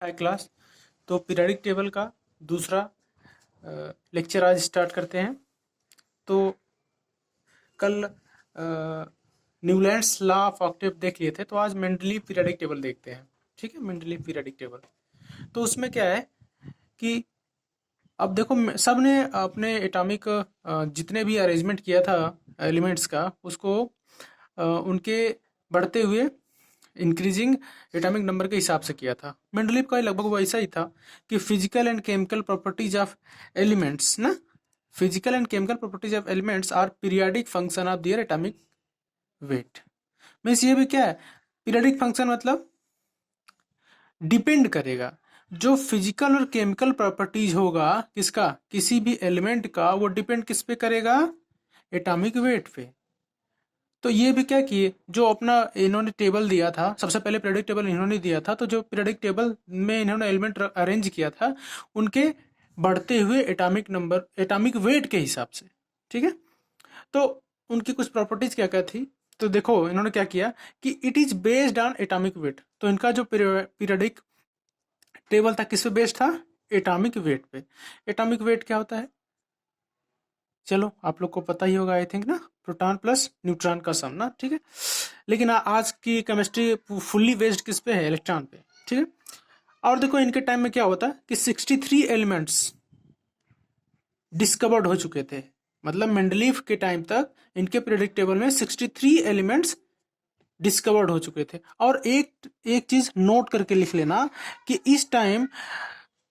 High class. तो periodic table का दूसरा लेक्चर आज स्टार्ट करते हैं। तो कल न्यूलैंड्स लॉ ऑफ ऑक्टेव देख लिए थे, तो आज मेंडलीव पीरियडिक टेबल देखते हैं। ठीक है, मेंडलीव पीरियडिक टेबल। तो उसमें क्या है कि अब देखो सब ने अपने एटॉमिक जितने भी अरेंजमेंट किया था एलिमेंट्स का, उसको उनके बढ़ते हुए इंक्रीजिंग एटॉमिक नंबर के हिसाब से किया था। मेंडलीव का लगभग वैसा ही था कि physical and chemical properties of elements ना, physical and chemical properties of elements are periodic function of their atomic weight. Means ये भी क्या है, पीरियोडिक फंक्शन मतलब डिपेंड करेगा जो फिजिकल और केमिकल प्रॉपर्टीज होगा किसका, किसी भी एलिमेंट का, वो डिपेंड किस पे करेगा, एटॉमिक वेट पे। तो ये भी क्या किए, जो अपना इन्होंने टेबल दिया था, सबसे पहले पीरियडिक टेबल इन्होंने दिया था, तो जो पीरियडिक टेबल में इन्होंने एलिमेंट अरेंज किया था उनके बढ़ते हुए एटॉमिक नंबर, एटॉमिक वेट के हिसाब से। ठीक है, तो उनकी कुछ प्रॉपर्टीज क्या क्या थी। तो देखो इन्होंने क्या किया कि it is based on atomic weight. तो इनका जो पीरियडिक टेबल था किस पे बेस्ड था, एटॉमिक वेट पे। एटॉमिक वेट क्या होता है, चलो आप लोग को पता ही होगा आई थिंक ना, प्रोटॉन प्लस न्यूट्रॉन का सम ना। ठीक है, लेकिन आज की केमिस्ट्री फुल्ली बेस्ड किस पे है, इलेक्ट्रॉन पे। ठीक है, और देखो इनके टाइम में क्या होता है कि 63 एलिमेंट्स डिस्कवर्ड हो चुके थे। मतलब मेंडलीव के टाइम तक इनके पीरियडिक टेबल में 63 एलिमेंट्स डिस्कवर्ड हो चुके थे। और एक एक चीज नोट करके लिख लेना कि इस टाइम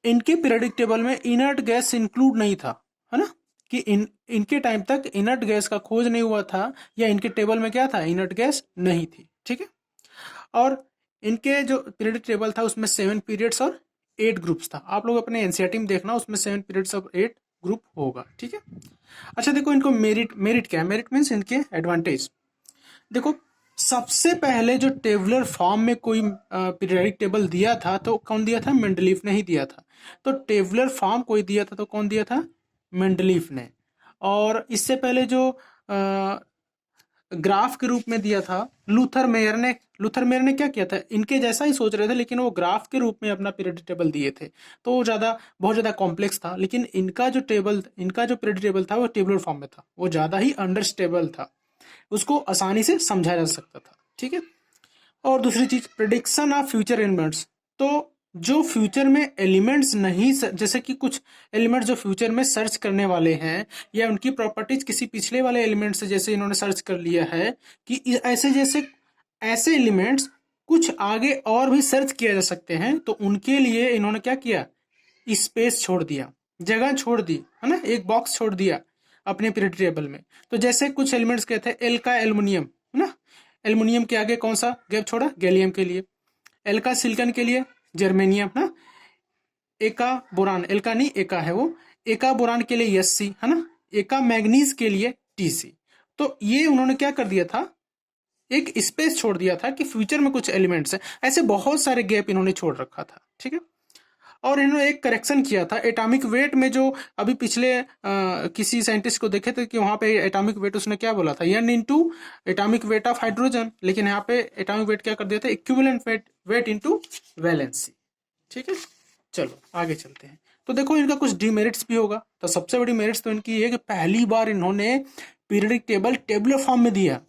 इनके पीरियडिक टेबल में इनर्ट गैस इंक्लूड नहीं था, है ना, कि इनके टाइम तक इनर्ट गैस का खोज नहीं हुआ था, या इनके टेबल में क्या था, इनर्ट गैस नहीं थी। ठीक है, और इनके जो पीरियडिक टेबल था उसमें 7 पीरियड्स और 8 ग्रुप्स था। आप लोग अपने एनसीईआरटी में देखना, उसमें 7 पीरियड्स और 8 ग्रुप होगा। ठीक है, अच्छा देखो इनको मेरिट, मेरिट क्या है, मेरिट मीन्स इनके एडवांटेज। देखो सबसे पहले जो टेबुलर फॉर्म में कोई पीरियोडिक टेबल दिया था तो कौन दिया था, मेंडलीफ ने ही दिया था। तो टेबुलर फॉर्म कोई दिया था तो कौन दिया था, मेंडलीफ ने। और इससे पहले जो ग्राफ के रूप में दिया था लूथर मेयर ने। लूथर मेयर ने क्या किया था, इनके जैसा ही सोच रहे थे लेकिन वो ग्राफ के रूप में अपना पीरियडिक टेबल दिए थे, तो वो बहुत ज़्यादा कॉम्प्लेक्स था। लेकिन इनका जो टेबल, इनका जो पीरियडिक टेबल था वो टेबुलर फॉर्म में था, वो ज़्यादा ही अंडरस्टेबल था, उसको आसानी से समझा जा सकता था। ठीक है, और दूसरी चीज प्रिडिक्शन ऑफ फ्यूचर एलिमेंट्स। तो जो फ्यूचर में एलिमेंट्स नहीं, जैसे कि कुछ एलिमेंट्स जो फ्यूचर में सर्च करने वाले हैं, या उनकी प्रॉपर्टीज किसी पिछले वाले एलिमेंट से जैसे इन्होंने सर्च कर लिया है, कि ऐसे जैसे ऐसे एलिमेंट्स कुछ आगे और भी सर्च किया जा सकते हैं, तो उनके लिए इन्होंने क्या किया, स्पेस छोड़ दिया, जगह छोड़ दी, है ना, एक बॉक्स छोड़ दिया अपने पीरियड टेबल में। तो जैसे कुछ एलिमेंट्स कहते हैं, एल का एल्युमिनियम, है ना, एल्युमिनियम के आगे कौन सा गैप छोड़ा, गैलियम के लिए। एल का सिलिकॉन के लिए जर्मेनियम ना। एका बोरान, एल का नहीं एका है वो, एका बोरान के लिए एस सी, है ना। एका मैग्नीज के लिए टी सी। तो ये उन्होंने क्या कर दिया था, एक स्पेस छोड़ दिया था कि फ्यूचर में कुछ एलिमेंट्स हैं, ऐसे बहुत सारे गैप इन्होंने छोड़ रखा था। ठीक है, और इन्होंने एक करेक्शन किया था एटॉमिक वेट में। जो अभी पिछले किसी साइंटिस्ट को देखे थे कि वहां पे एटॉमिक वेट उसने क्या बोला था, n into atomic weight of hydrogen, लेकिन यहाँ पे एटॉमिक वेट क्या कर दिया था, इक्विवेलेंट वेट इंटू वैलेंसी। ठीक है, चलो आगे चलते हैं। तो देखो इनका कुछ डिमेरिट्स भी होगा। तो सबसे बड़ी मेरिट्स तो इनकी ये है कि पहली बार इन्होंने पीरियडिक टेबल टेबुलर फॉर्म में दिया,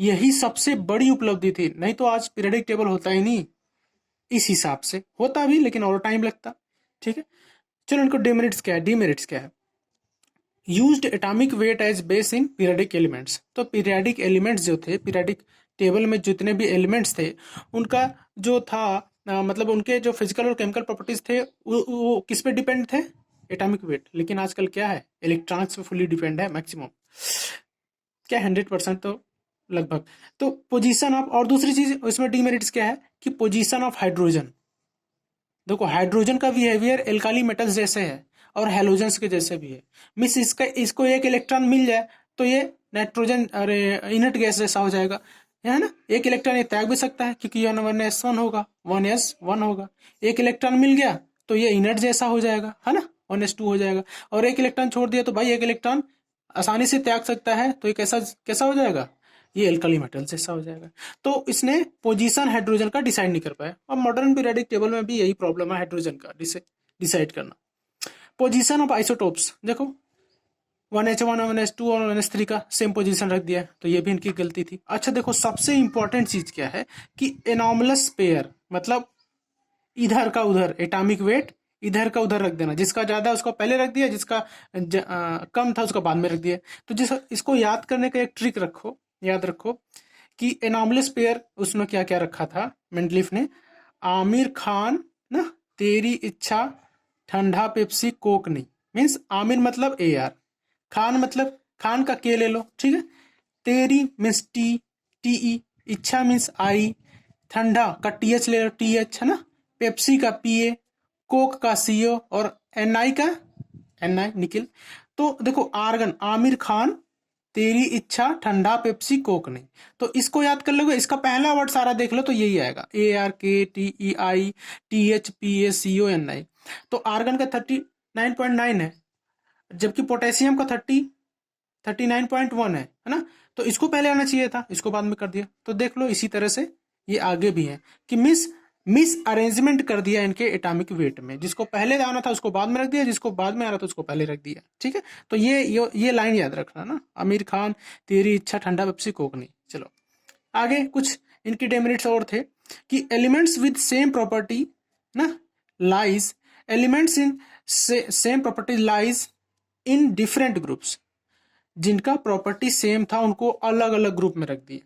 यही सबसे बड़ी उपलब्धि थी। नहीं तो आज पीरियडिक टेबल होता ही नहीं, इस हिसाब से होता भी लेकिन और टाइम लगता। ठीक है, चलो इनको डिमेरिट्स क्या है, डिमेरिट्स क्या है। Used atomic weight as base in periodic elements. तो पीरियडिक एलिमेंट्स जो थे, पीरियडिक टेबल में जितने भी एलिमेंट्स थे उनका जो था मतलब उनके जो फिजिकल और केमिकल प्रॉपर्टीज थे वो किस पे डिपेंड थे, एटॉमिक वेट। लेकिन आजकल क्या है, इलेक्ट्रॉनिक्स पे फुल्ली डिपेंड है, मैक्सिमम क्या 100% तो लगभग। तो पोजीशन ऑफ, और दूसरी चीज इसमें डिमेरिट्स क्या है कि पोजीशन ऑफ हाइड्रोजन। देखो हाइड्रोजन का बिहेवियर एल्काली मेटल्स जैसे है और हेलोजेंस के जैसे भी है। मिस इसका, इसको एक इलेक्ट्रॉन मिल जाए तो ये नाइट्रोजन, अरे इनर्ट गैस जैसा हो जाएगा, है ना। एक इलेक्ट्रॉन ये त्याग भी सकता है क्योंकि यह 1s1 होगा, 1s1 होगा। एक इलेक्ट्रॉन मिल गया तो ये इनर्ट जैसा हो जाएगा, है ना, 1s2 हो जाएगा। और एक इलेक्ट्रॉन छोड़ दिया तो भाई एक इलेक्ट्रॉन आसानी से त्याग सकता है, तो ये कैसा कैसा हो जाएगा, ये एल्काली मेटल जैसा हो जाएगा। तो इसने पोजीशन हाइड्रोजन का डिसाइड नहीं कर पाया। अब मॉडर्न पीरियोडिक टेबल में भी यही प्रॉब्लम है हाइड्रोजन का डिसाइड करना। पोजीशन ऑफ आइसोटोप्स देखो 1H1 1H2 और 1H3 का सेम पोजीशन रख दिया, तो ये भी इनकी गलती थी। अच्छा देखो सबसे इंपॉर्टेंट चीज क्या है कि एनॉमलस पेयर मतलब इधर का उधर एटॉमिक वेट इधर का उधर रख देना, जिसका ज्यादा उसको पहले रख दिया, जिसका कम था उसको बाद में रख दिया। तो जिस इसको याद करने का एक ट्रिक रखो, याद रखो कि एनॉमलस पेयर उसमें क्या क्या रखा था मेंडलीफ ने। आमिर खान ना, तेरी इच्छा, ठंडा पेप्सी कोक नहीं। मीन्स आमिर मतलब AR, खान मतलब खान का के ले लो, ठीक है। तेरी मीन्स TE, इच्छा मीन्स I, ठंडा का TH ले लो, TH है ना, पेप्सी का PA, कोक का CO और NI का NI निखिल। तो देखो आर्गन आमिर खान, तेरी इच्छा, ठंडा पेप्सी कोक नहीं। तो इसको याद कर लोगे, इसका पहला वर्ड सारा देख लो तो यही आएगा ARKTEI THPACONI। तो आर्गन का 39.9 है, जबकि पोटेशियम का 39.1 है ना। तो इसको पहले आना चाहिए था, इसको बाद में कर दिया। तो देख लो इसी तरह से ये आगे भी है कि मिस अरेंजमेंट कर दिया इनके एटॉमिक वेट में, जिसको पहले आना था उसको बाद में रख दिया, जिसको बाद में आना था उसको पहले रख दिया, ठीक है। तो ये लाइन याद रखना ना, आमिर खान, तेरी इच्छा, ठंडा पेप्सी कोक नहीं। चलो आगे कुछ इनके डेमेरिट्स और थे कि एलिमेंट्स विद सेम प्रॉपर्टी ना lies elements in same property lies in different groups. जिनका प्रॉपर्टी सेम था उनको अलग अलग ग्रुप में रख दिया,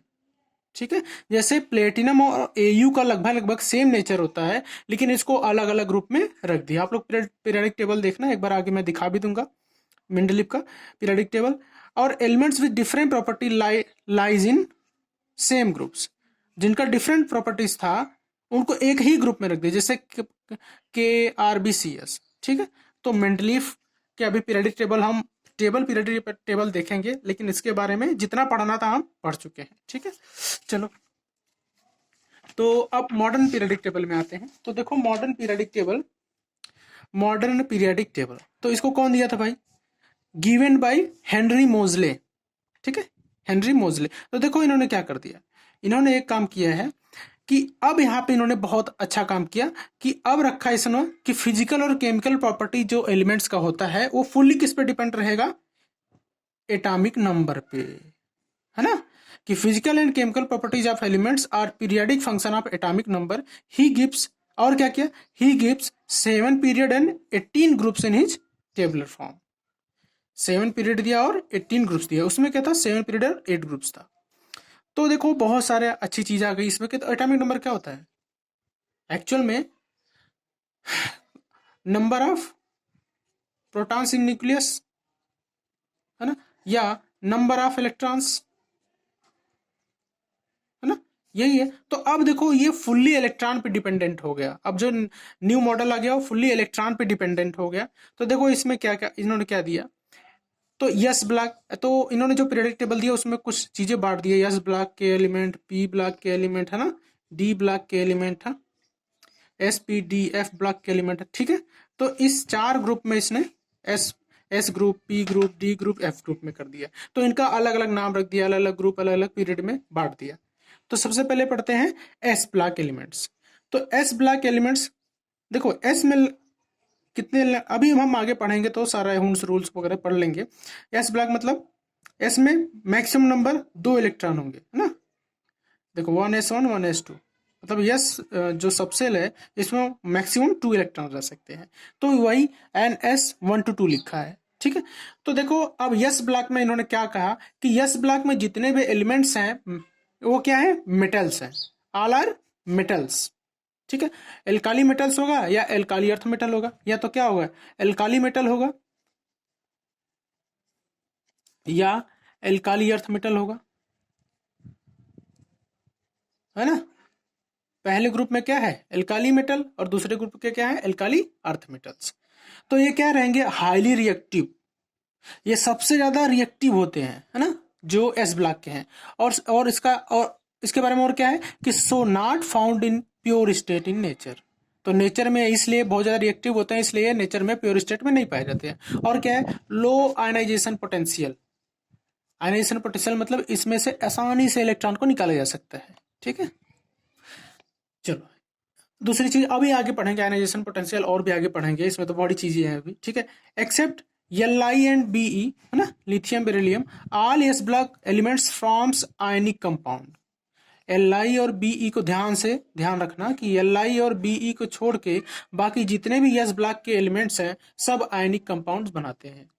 ठीक है। जैसे प्लेटिनम और AU का लगभग लगभग सेम नेचर होता है, लेकिन इसको अलग अलग ग्रुप में रख दिया। आप लोग पीरियोडिक टेबल देखना, एक बार आगे मैं दिखा भी दूंगा मेंडलीफ का पीरियोडिक टेबल। और elements with different property lies in same groups, जिनका डिफरेंट प्रॉपर्टीज था उनको एक ही ग्रुप में रख दिया, जैसे KRBCS, ठीक है। तो मेंडलीफ के अभी पीरियोडिक टेबल हम पीरियोडिक टेबल देखेंगे, लेकिन इसके बारे में जितना पढ़ना था हम पढ़ चुके हैं, ठीक है। चलो तो अब मॉडर्न पीरियोडिक टेबल में आते हैं। तो देखो मॉडर्न पीरियोडिक टेबल तो इसको कौन दिया था भाई, गिवन बाय हेनरी मोजले, ठीक है, हेनरी मोजले। तो देखो इन्होंने क्या कर दिया, इन्होंने एक काम किया है कि अब यहाँ पे इन्होंने बहुत अच्छा काम किया कि अब रखा इसने कि फिजिकल और केमिकल प्रॉपर्टी जो एलिमेंट्स का होता है वो फुल्ली किस पे डिपेंड रहेगा, एटॉमिक नंबर पे, है ना। कि physical and chemical properties of elements are periodic function of atomic number. He gives और क्या किया, he gives 7 period and 18 groups in his tabular form. 7 period दिया और 18 ग्रुप्स दिया, उसमें क्या था 7 पीरियड और 8 ग्रुप्स था। तो देखो बहुत सारे अच्छी चीज आ गई इसमें कि तो एटॉमिक नंबर क्या होता है एक्चुअल में, number of protons in nucleus, है ना, या नंबर ऑफ इलेक्ट्रॉन्स, है ना, यही है। तो अब देखो ये फुल्ली इलेक्ट्रॉन पे डिपेंडेंट हो गया, अब जो न्यू मॉडल आ गया वो फुल्ली इलेक्ट्रॉन पे डिपेंडेंट हो गया। तो देखो इसमें क्या क्या इन्होंने क्या दिया, तो यस ब्लॉक, तो इन्होंने जो पीरियोडिक टेबल दिया उसमें कुछ चीजें बांट दी है, यस ब्लॉक के एलिमेंट, P ब्लॉक के एलिमेंट, है ना, D ब्लॉक के एलिमेंट है, SPDF ब्लॉक के एलिमेंट है, ठीक है। तो इस 4 ग्रुप में इसने S group, P group, D group, F group में कर दिया। तो इनका अलग अलग नाम रख दिया, अलग अलग ग्रुप अलग अलग पीरियड में बांट दिया। तो सबसे पहले पढ़ते हैं S ब्लॉक एलिमेंट्स। तो S ब्लॉक एलिमेंट्स देखो S में कितने, अभी हम आगे पढ़ेंगे तो सारा हुंस रूल्स वगैरह पढ़ लेंगे। एस ब्लॉक मतलब एस में मैक्सिमम नंबर 2 इलेक्ट्रॉन होंगे, है ना। देखो 1s1 1s2 मतलब यस जो सबसेल है इसमें मैक्सिमम 2 इलेक्ट्रॉन रह सकते हैं, तो वही NS1 to 2 लिखा है, ठीक है। तो देखो अब यस ब्लॉक में इन्होंने क्या कहा कि यस ब्लॉक में जितने भी एलिमेंट्स हैं वो क्या है, मेटल्स हैं, ऑल आर मेटल्स, ठीक है। एल्काली मेटल्स होगा या एल्काली अर्थ मेटल होगा, या तो क्या होगा एल्काली मेटल होगा या एल्काली अर्थ मेटल होगा, है ना। पहले ग्रुप में क्या है एल्काली मेटल और दूसरे ग्रुप के क्या है एल्काली अर्थ मेटल्स। तो ये क्या रहेंगे हाईली रिएक्टिव, ये सबसे ज्यादा रिएक्टिव होते हैं, है ना, जो एस ब्लॉक के हैं। और इसके बारे में और क्या है कि so not found in pure state in nature. तो नेचर में इसलिए बहुत ज्यादा रिएक्टिव होते हैं, इसलिए नेचर में प्योर स्टेट में नहीं पाए जाते हैं। और क्या है लो आयनाइजेशन पोटेंशियल, आयनाइजेशन पोटेंशियल मतलब इसमें से आसानी से इलेक्ट्रॉन को निकाला जा सकता है। ठीक है, चलो दूसरी चीज अभी आगे पढ़ेंगे, आयनाइजेशन पोटेंशियल और भी आगे पढ़ेंगे, इसमें तो बड़ी चीजें हैं अभी। ठीक है, एक्सेप्ट Li एंड Be, है ना, lithium beryllium, all S block elements forms ionic compound. Li और Be को ध्यान रखना कि Li और Be को छोड़ के बाकी जितने भी यस ब्लॉक के एलिमेंट्स हैं सब आयनिक कंपाउंड्स बनाते हैं।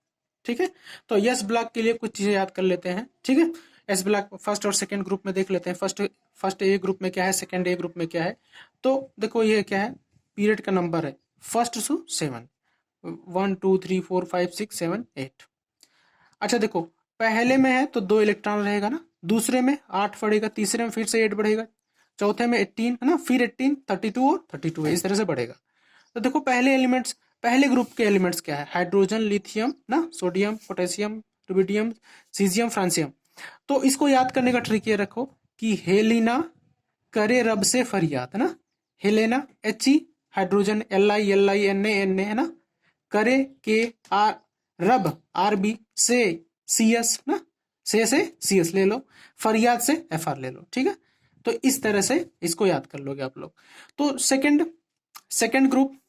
ठीक है, तो यस ब्लॉक के लिए कुछ चीजें याद कर लेते हैं। ठीक है, एस ब्लॉक फर्स्ट और सेकंड ग्रुप में देख लेते हैं। फर्स्ट ए ग्रुप में क्या है, सेकंड ए ग्रुप में क्या है। तो देखो ये क्या है, पीरियड का नंबर है फर्स्ट टू 7, 1 2 3 4 5 6 7 8। अच्छा देखो, पहले में है तो 2 इलेक्ट्रॉन रहेगा ना, दूसरे में 8 बढ़ेगा, तीसरे में फिर से 8 बढ़ेगा, चौथे में 18 है ना, फिर 18, 32 और 32 है, इस तरह से बढ़ेगा। तो देखो पहले ग्रुप के एलिमेंट्स क्या है, हाइड्रोजन, लिथियम ना, sodium, potassium, rubidium, caesium, francium. तो इसको याद करने का ट्रिक ये रखो कि हेलिना करे रब से फरियाद, है ना, Helena He, hydrogen Li Na है ना, करे के आर, रब Rb, से Cs ना, से Cs ले लो, फरियाद से Fr ले लो। ठीक है, तो इस तरह से इसको याद कर लोगे आप लोग। तो सेकंड ग्रुप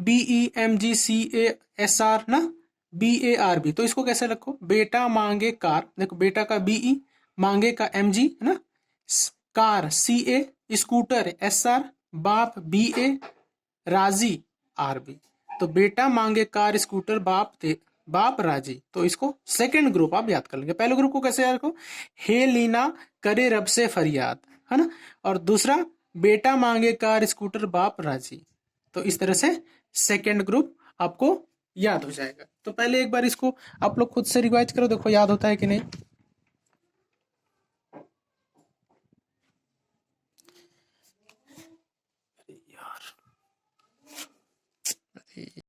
BeMgCaSr ना, BaRb, तो इसको कैसे रखो, बेटा मांगे कार, देखो बेटा का Be, मांगे का Mg है ना, कार Ca, स्कूटर Sr, बाप Ba, राजी Rb। तो बेटा मांगे कार, स्कूटर, बाप राजी, तो इसको सेकंड ग्रुप आप याद कर लेंगे। पहले ग्रुप को कैसे याद रखो, हे लीना करे रब से फरियाद, है ना, और दूसरा बेटा मांगे कार, स्कूटर, बाप राजी। तो इस तरह से सेकंड ग्रुप आपको याद हो जाएगा। तो पहले एक बार इसको आप लोग खुद से रिवाइज करो, देखो याद होता है कि नहीं।